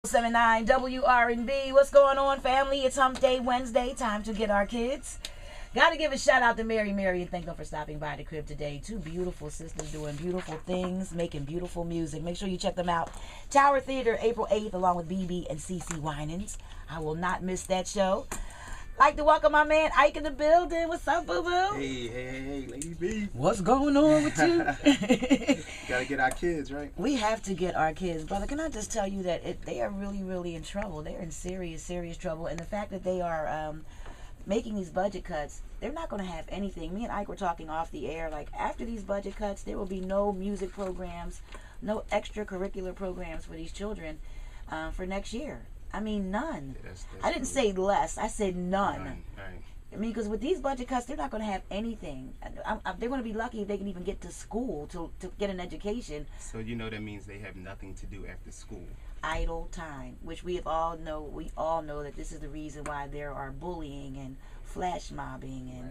79 WRNB. What's going on, family? It's Hump Day Wednesday. Time to get our kids. Got to give a shout out to Mary and thank them for stopping by the crib today. Two beautiful sisters doing beautiful things, making beautiful music. Make sure you check them out. Tower Theater, April 8th, along with BB and CC Winans. I will not miss that show. Like to welcome my man Ike in the building. What's up, boo boo? Hey, Lady B. What's going on with you? Gotta get our kids, right? We have to get our kids, brother. Can I just tell you that they are really in trouble? They're in serious trouble, and the fact that they are making these budget cuts, they're not going to have anything. Me and Ike were talking off the air. Like, after these budget cuts, there will be no music programs, no extracurricular programs for these children for next year. I mean, none. Yeah, that's I didn't say less. I said none. Right. I mean, because with these budget cuts, they're not going to have anything. They're going to be lucky if they can even get to school to get an education. So that means they have nothing to do after school. Idle time, which we all know that this is the reason why there are bullying and flash mobbing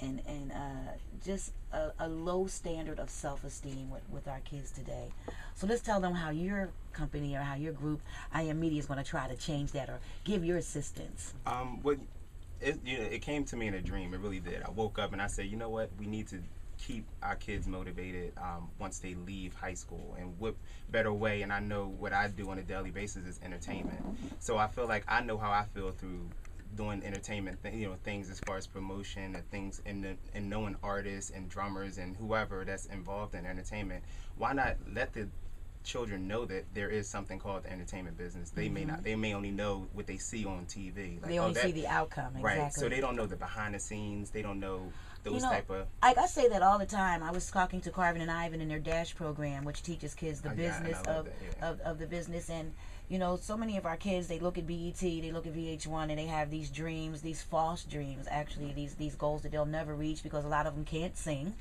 and just a low standard of self-esteem with our kids today. So let's tell them how your company or how your group, I Am Media, is going to try to change that or give your assistance. It came to me in a dream. It really did. I woke up and I said, you know what? We need to keep our kids motivated once they leave high school, and what better way, and I know what I do on a daily basis is entertainment. So I feel like I know how I feel through doing entertainment, things as far as promotion and things, and knowing artists and drummers and whoever that's involved in entertainment. Why not let the children know that there is something called the entertainment business? They may only know what they see on TV. Like, they only see the outcome, exactly. Right, so they don't know the behind the scenes. They don't know those type of... I say that all the time. I was talking to Carvin and Ivan in their DASH program, which teaches kids the business of the business. And so many of our kids, they look at BET, they look at VH1, and they have these dreams, these false dreams, actually, these goals that they'll never reach because a lot of them can't sing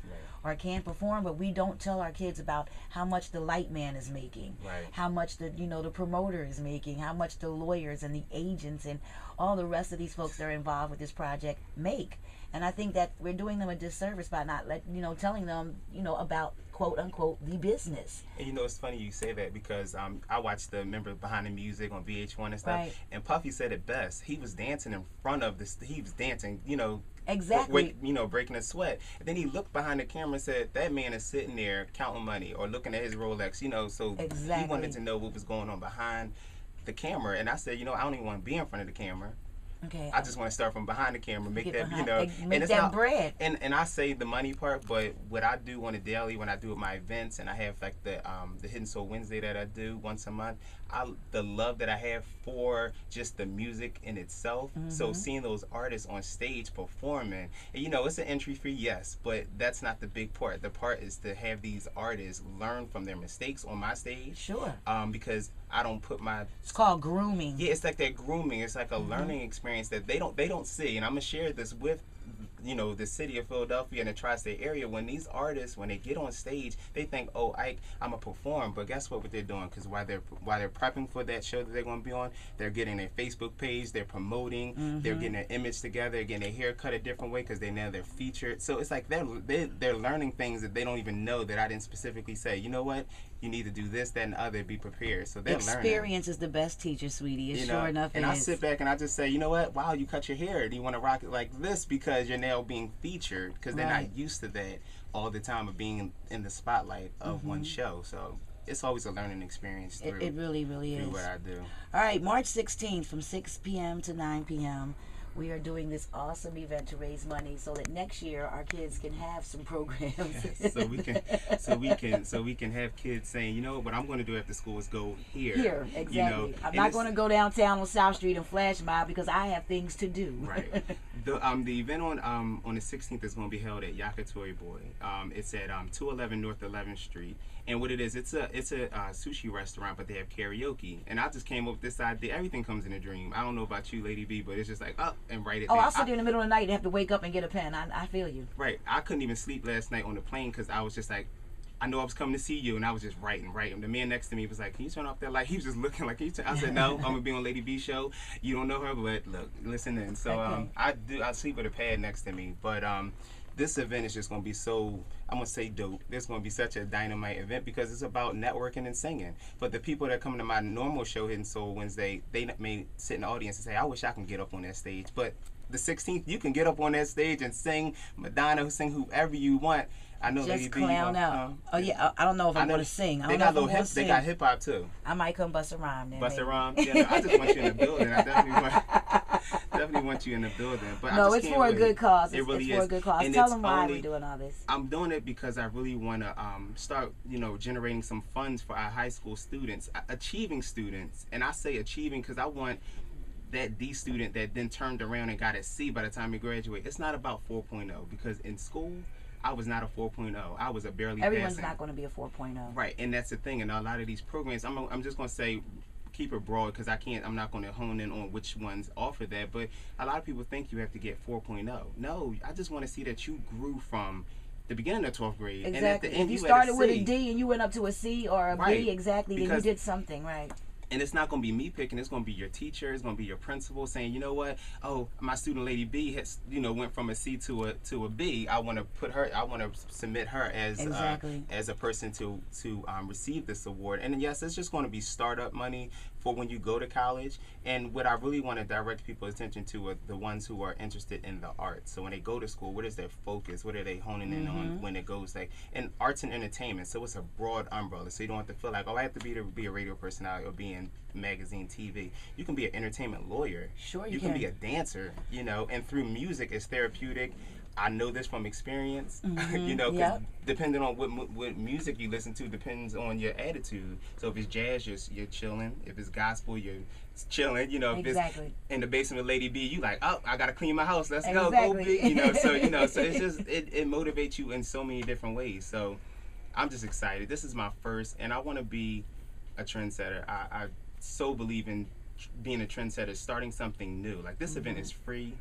or can't perform. But we don't tell our kids about how much the light man is making, how much the promoter is making, how much the lawyers and the agents and all the rest of these folks that are involved with this project make. And I think that we're doing them a disservice by not telling them about, quote unquote, the business. And it's funny you say that because I watched the member Behind the Music on VH1 and stuff, and Puffy said it best. He was dancing in front of this. He was dancing, exactly, breaking a sweat. And then he looked behind the camera and said, "That man is sitting there counting money or looking at his Rolex." So exactly. He wanted to know what was going on behind the camera. And I said, I don't even want to be in front of the camera. Okay. I just want to start from behind the camera, make that, make that bread. And I say the money part, but what I do on a daily when I do my events, and I have like the Hidden Soul Wednesday that I do once a month, the love that I have for just the music in itself. So seeing those artists on stage performing, and it's an entry fee, yes, but that's not the big part. The part is to have these artists learn from their mistakes on my stage. Sure. Because I don't put my... It's called grooming. Yeah, it's like that grooming. It's like a learning experience that they don't see. And I'm going to share this with the city of Philadelphia and the tri-state area. When these artists, when they get on stage, they think, oh, I'm going to perform. But guess what they're doing? Because while they're prepping for that show that they're going to be on, they're getting their Facebook page, they're promoting, they're getting their image together, they're getting their hair cut a different way because they're featured. So it's like they're learning things that they don't even know that I didn't specifically say. You know what? You need to do this, that, and the other. Be prepared. So they're learning. Experience is the best teacher, sweetie. Sure enough and it I is. sit back and I just say, you know what? Wow, you cut your hair. Do you want to rock it like this because you're now being featured? Because they're not used to that all the time of being in the spotlight of one show. So it's always a learning experience. It really is. Through what I do. All right, March 16th from 6 p.m. to 9 p.m. we are doing this awesome event to raise money so that next year our kids can have some programs. so we can have kids saying, what I'm going to do after school is go here. Here, exactly. I'm not going to go downtown on South Street and flash mob because I have things to do. Right. The event on the 16th is going to be held at Yakitori Boy. It's at 211 North 11th Street. And what it is, it's a sushi restaurant, but they have karaoke. And I just came up with this idea. Everything comes in a dream. I don't know about you, Lady B, but it's just like, and write it down. I'll sit there in the middle of the night and have to wake up and get a pen. I feel you. Right. I couldn't even sleep last night on the plane because I was just like, I know I was coming to see you, and I was just writing. The man next to me was like, can you turn off that light? He was just looking like, I said, no, I'm going to be on Lady B show. You don't know her, but look, listen in. So I sleep with a pad next to me. But this event is just going to be so, I'm going to say dope. There's going to be such a dynamite event because it's about networking and singing. But the people that come to my normal show, Hidden Soul Wednesday, they may sit in the audience and say, I wish I can get up on that stage. But the 16th, you can get up on that stage and sing Madonna, sing whoever you want. I know just Lady B. Clown out. Oh yeah, I don't know if I'm going to sing. They got hip hop too. I might come bust a rhyme. Bust a rhyme. Yeah, I just want you in the building. I definitely want you in the building. But no, it's for a good cause. It really is for a good cause. And tell them why we're doing all this. I'm doing it because I really want to start, generating some funds for our high school students, achieving students, and I say achieving because I want that D student that then turned around and got a C by the time he graduated. It's not about 4.0 because in school I was not a 4.0. I was a barely Everyone's passing. not going to be a 4.0. Right, and that's the thing. And a lot of these programs, I'm just going to say, keep it broad because I'm not going to hone in on which ones offer that. But a lot of people think you have to get 4.0. No, I just want to see that you grew from the beginning of 12th grade. Exactly. And at the end, you started with a D and you went up to a C or a right. B, exactly, then you did something, right. And it's not going to be me picking. It's going to be your teacher. It's going to be your principal saying, you know what? Oh, my student Lady B has, went from a C to a B. I want to put her. I want to submit her as as a person to receive this award. And yes, it's just going to be startup money for when you go to college. And what I really want to direct people's attention to are the ones who are interested in the arts. So when they go to school, what is their focus? What are they honing in on when it goes and arts and entertainment? So it's a broad umbrella. So you don't have to feel like, oh, I have to be a radio personality or be in magazine, TV. You can be an entertainment lawyer. Sure, you can be a dancer. And through music, it's therapeutic. I know this from experience. Because depending on what music you listen to depends on your attitude. So if it's jazz, you're chilling. If it's gospel, you're chilling. If it's in the basement of Lady B, you like, oh, I gotta clean my house. Let's go big. So so it's just it motivates you in so many different ways. So I'm just excited. This is my first, and I want to be a trendsetter. I so believe in being a trendsetter, starting something new. Like this event is free.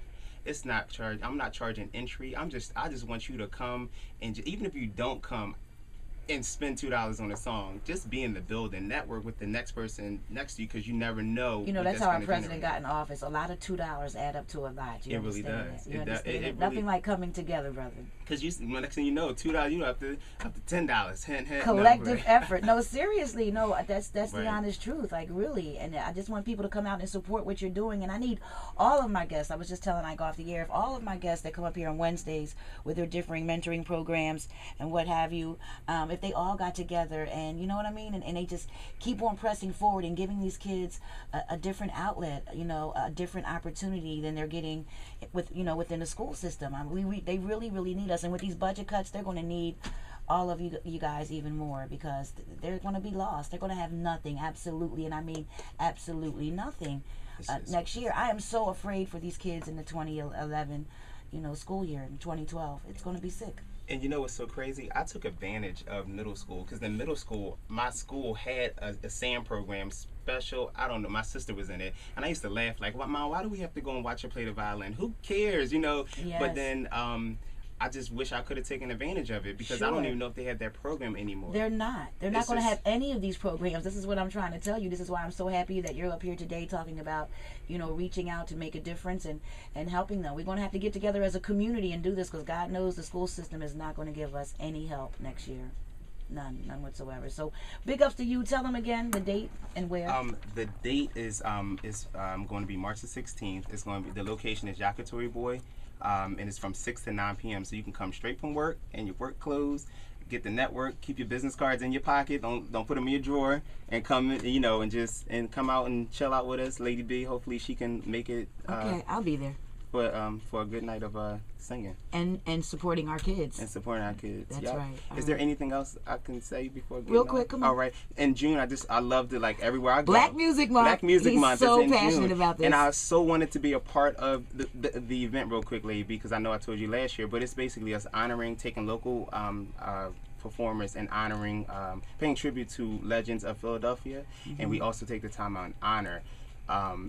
It's not charged. I'm not charging entry. I just want you to come and even if you don't come and spend $2 on a song, just be in the building, network with the next person next to you because you never know. That's how our president got in office. A lot of $2 add up to a lot. You it really does. That? You understand that? Nothing like coming together, brother. Because next thing you know, $2, up to $10. Collective effort. No, seriously, no. That's the honest truth. Like really, and I just want people to come out and support what you're doing. And I need all of my guests. I was just telling Ike off the air. If all of my guests that come up here on Wednesdays with their differing mentoring programs and what have you, if they all got together and you know what I mean, and they just keep on pressing forward and giving these kids a different outlet, a different opportunity than they're getting within the school system. They really, really need us. And with these budget cuts, they're going to need all of you guys even more because they're going to be lost. They're going to have nothing, absolutely, and I mean absolutely nothing next year. I am so afraid for these kids in the 2011, school year in 2012. It's going to be sick. And you know what's so crazy? I took advantage of middle school because in middle school, my school had a SAM program special. I don't know. My sister was in it. And I used to laugh like, Mom, why do we have to go and watch her play the violin? Who cares? Yes. But then I just wish I could have taken advantage of it because I don't even know if they have that program anymore. They're not. They're not going to have any of these programs. This is what I'm trying to tell you. This is why I'm so happy that you're up here today talking about, reaching out to make a difference and helping them. We're going to have to get together as a community and do this because God knows the school system is not going to give us any help next year. None whatsoever. So big ups to you. Tell them again the date and where. The date is going to be March the 16th. It's going to be, the location is Yakitori Boy. And it's from 6 to 9 p.m. So you can come straight from work in your work clothes, get the network, keep your business cards in your pocket, don't put them in your drawer, and come and come out and chill out with us, Lady B. Hopefully she can make it. Okay, I'll be there. For a good night of singing and supporting our kids. That's right. Is there anything else I can say before getting real quick? Come on. All right. In June, I loved it. Like everywhere I go. Black Music Month. He's so passionate about this. And I so wanted to be a part of the event real quickly because I know I told you last year, but it's basically us taking local performers and honoring, paying tribute to legends of Philadelphia, and we also take the time out and honor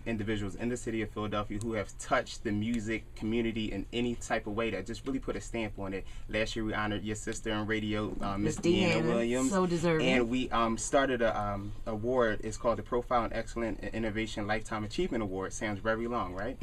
individuals in the city of Philadelphia who have touched the music community in any type of way that just really put a stamp on it. Last year we honored your sister on radio, Miss Deanna Williams. So deserving. And we started a award. It's called the Profile and Excellent Innovation Lifetime Achievement Award. Sounds very long, right?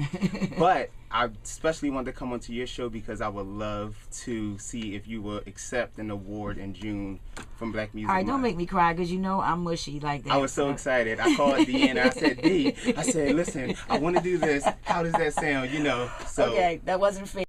But I especially wanted to come onto your show because I would love to see if you will accept an award in June from Black Music All right, Month. don't make me cry because you know I'm mushy like that. I was so excited. I called Deanna. I said, D, I said, listen, I want to do this. How does that sound? You know, so. Okay, that wasn't fair.